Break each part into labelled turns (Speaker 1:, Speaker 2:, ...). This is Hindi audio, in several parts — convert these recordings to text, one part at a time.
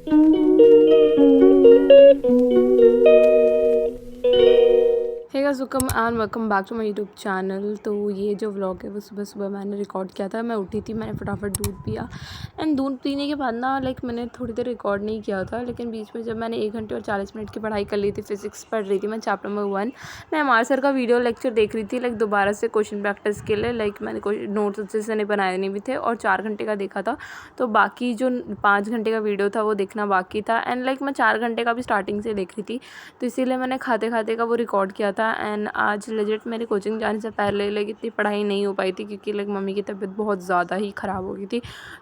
Speaker 1: Hey guys, welcome back to my YouTube channel. तो ये जो व्लॉग है वो सुबह सुबह मैंने रिकॉर्ड किया था। मैं उठी थी, मैंने फटाफट दूध पिया एंड दूध पीने के बाद ना मैंने थोड़ी देर रिकॉर्ड नहीं किया था, लेकिन बीच में जब मैंने 1 घंटे और 40 मिनट की पढ़ाई कर ली थी, फिजिक्स पढ़ रही थी मैं चैप्टर नंबर 1। मैं एमआर सर का वीडियो लेक्चर देख रही थी दोबारा से क्वेश्चन प्रैक्टिस के लिए। मैंने नोट्स अच्छे से नहीं बनाए नहीं भी थे और 4 घंटे का देखा था, तो बाकी जो 5 घंटे का वीडियो था वो देखना बाकी था। एंड मैं 4 घंटे का भी स्टार्टिंग से देख रही थी, तो इसीलिए मैंने खाते खाते का वो रिकॉर्ड किया था। एंड आज लेजिट मेरे कोचिंग जाने से पहले इतनी पढ़ाई नहीं हो पाई थी, क्योंकि मम्मी की तबीयत बहुत ज़्यादा ही ख़राब हो गई थी,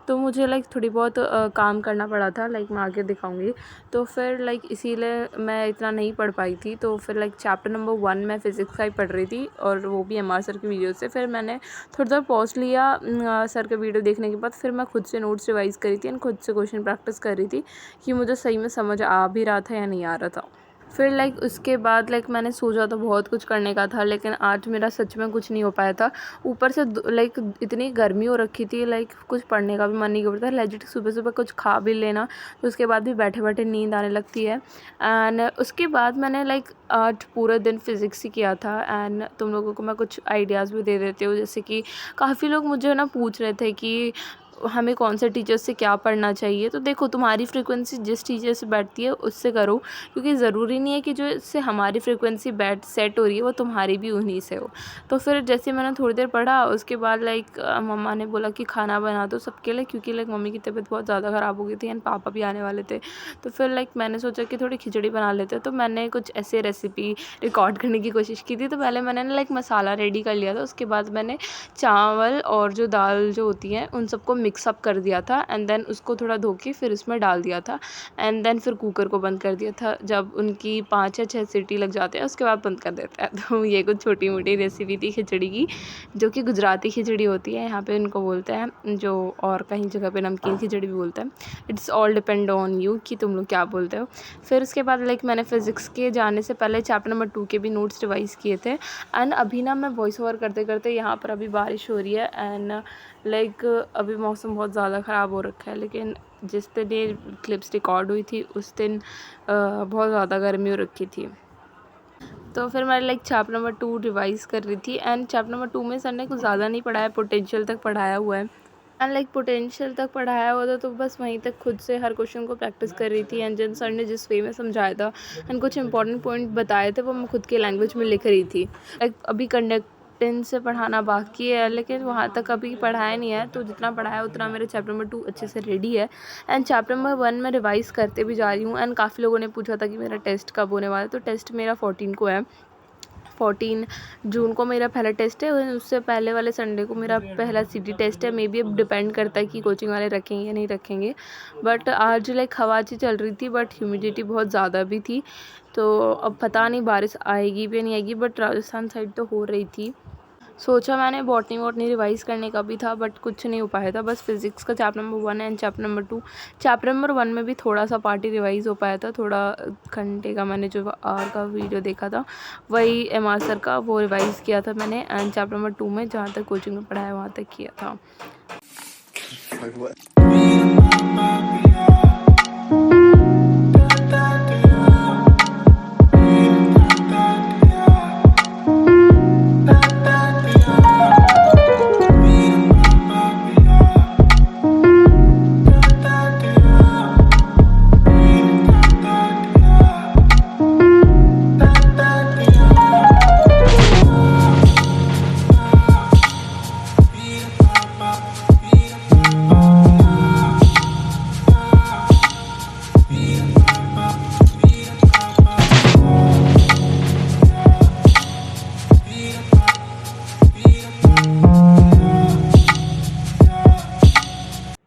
Speaker 1: तो मुझे थोड़ी बहुत काम करना पड़ा था। मैं आगे दिखाऊंगी। तो फिर इसीलिए मैं इतना नहीं पढ़ पाई थी। तो फिर चैप्टर नंबर 1 मैं फ़िज़िक्स का ही पढ़ रही थी, और वो भी एमआर सर की वीडियो से। फिर मैंने थोड़ी देर पॉज लिया सर का वीडियो देखने के बाद। फिर मैं खुद से नोट्स रिवाइज़ करी थी एंड खुद से क्वेश्चन प्रैक्टिस कर रही थी कि मुझे सही में समझ आ भी रहा था या नहीं आ रहा था। फिर उसके बाद मैंने सोचा तो बहुत कुछ करने का था, लेकिन आज मेरा सच में कुछ नहीं हो पाया था। ऊपर से इतनी गर्मी हो रखी थी, कुछ पढ़ने का भी मन नहीं करता। लेजिट सुबह सुबह कुछ खा भी लेना तो उसके बाद भी बैठे बैठे नींद आने लगती है। एंड उसके बाद मैंने आज पूरा दिन फिज़िक्स ही किया था। एंड तुम लोगों को मैं कुछ आइडियाज़ भी दे देती हूँ, जैसे कि काफ़ी लोग मुझे ना पूछ रहे थे कि हमें कौन से टीचर से क्या पढ़ना चाहिए। तो देखो, तुम्हारी फ्रीक्वेंसी जिस टीचर से बैठती है उससे करो, क्योंकि ज़रूरी नहीं है कि जो इससे हमारी फ्रीक्वेंसी सेट हो रही है वो तुम्हारी भी उन्हीं से हो। तो फिर जैसे मैंने थोड़ी देर पढ़ा, उसके बाद मम्मा ने बोला कि खाना बना दो सबके लिए, क्योंकि मम्मी की तबीयत बहुत ज़्यादा ख़राब हो गई थी एंड पापा भी आने वाले थे। तो फिर मैंने सोचा कि थोड़ी खिचड़ी बना लेते, तो मैंने कुछ ऐसे रेसिपी रिकॉर्ड करने की कोशिश की थी। तो पहले मैंने ना मसाला रेडी कर लिया था, उसके बाद मैंने चावल और जो दाल जो होती है उन सबको मिक्सअप कर दिया था। एंड देन उसको थोड़ा धो के फिर उसमें डाल दिया था। एंड देन फिर कुकर को बंद कर दिया था। जब उनकी 5 या 6 सीटी लग जाते हैं उसके बाद बंद कर देते हैं। तो ये कुछ छोटी मोटी रेसिपी थी खिचड़ी की, जो कि गुजराती खिचड़ी होती है, यहाँ पे उनको बोलते हैं, जो और कहीं जगह पे नमकीन खिचड़ी भी बोलते हैं। It's all depend on you कि तुम लोग क्या बोलते हो। फिर उसके बाद मैंने फ़िज़िक्स के जाने से पहले चैप्टर नंबर 2 के भी नोट्स रिवाइज़ किए थे। एंड अभी ना मैं वॉइस ओवर करते करते, यहाँ पर अभी बारिश हो रही है एंड अभी मौसम बहुत ज़्यादा ख़राब हो रखा है, लेकिन जिस दिन ये क्लिप्स रिकॉर्ड हुई थी उस दिन बहुत ज़्यादा गर्मी हो रखी थी। तो फिर मैं चैप्टर नंबर 2 रिवाइज़ कर रही थी। एंड चैप्टर नंबर 2 में सर ने कुछ ज़्यादा नहीं पढ़ाया, पोटेंशियल तक पढ़ाया हुआ है। एंड पोटेंशियल तक पढ़ाया हुआ था, तो बस वहीं तक खुद से हर क्वेश्चन को प्रैक्टिस कर रही थी। एंड जिन सर ने जिस वे में समझाया था एंड कुछ इंपॉर्टेंट पॉइंट बताए थे, वो मैं खुद की लैंग्वेज में लिख रही थी। अभी कंडक्टेंस से पढ़ाना बाकी है, लेकिन वहाँ तक अभी पढ़ाया नहीं है, तो जितना पढ़ाया उतना मेरे चैप्टर नंबर 2 अच्छे से रेडी है। एंड चैप्टर नंबर 1 में रिवाइज़ करते भी जा रही हूँ। एंड काफ़ी लोगों ने पूछा था कि मेरा टेस्ट कब होने वाला है, तो टेस्ट मेरा 14 को है। 14 जून को मेरा पहला टेस्ट है, और उससे पहले वाले संडे को मेरा पहला सीटी टेस्ट है। मे बी अब डिपेंड करता है कि कोचिंग वाले रखेंगे या नहीं रखेंगे। बट आज हवा अच्छी चल रही थी, बट ह्यूमिडिटी बहुत ज़्यादा भी थी, तो अब पता नहीं बारिश आएगी भी नहीं आएगी। बट राजस्थान साइड तो हो रही थी। सोचा मैंने बॉटनी वॉटनी रिवाइज़ करने का भी था, बट कुछ नहीं हो पाया था। बस फिज़िक्स का chapter number 1 and chapter number 2। Chapter number 1 में भी थोड़ा सा पार्ट ही रिवाइज़ हो पाया था। थोड़ा घंटे का मैंने जो आर का वीडियो देखा था, वही एमआर सर का, वो रिवाइज़ किया था मैंने। एंड चैप्टर नंबर 2 में जहाँ तक कोचिंग में पढ़ाया वहाँ तक किया था।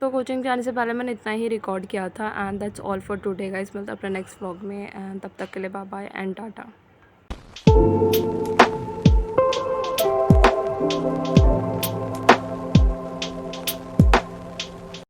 Speaker 1: तो कोचिंग जाने से पहले मैंने इतना ही रिकॉर्ड किया था। And that's all for today guys. मिलता है अपने नेक्स्ट व्लॉग में, एंड तब तक के लिए बाय बाय एंड टाटा।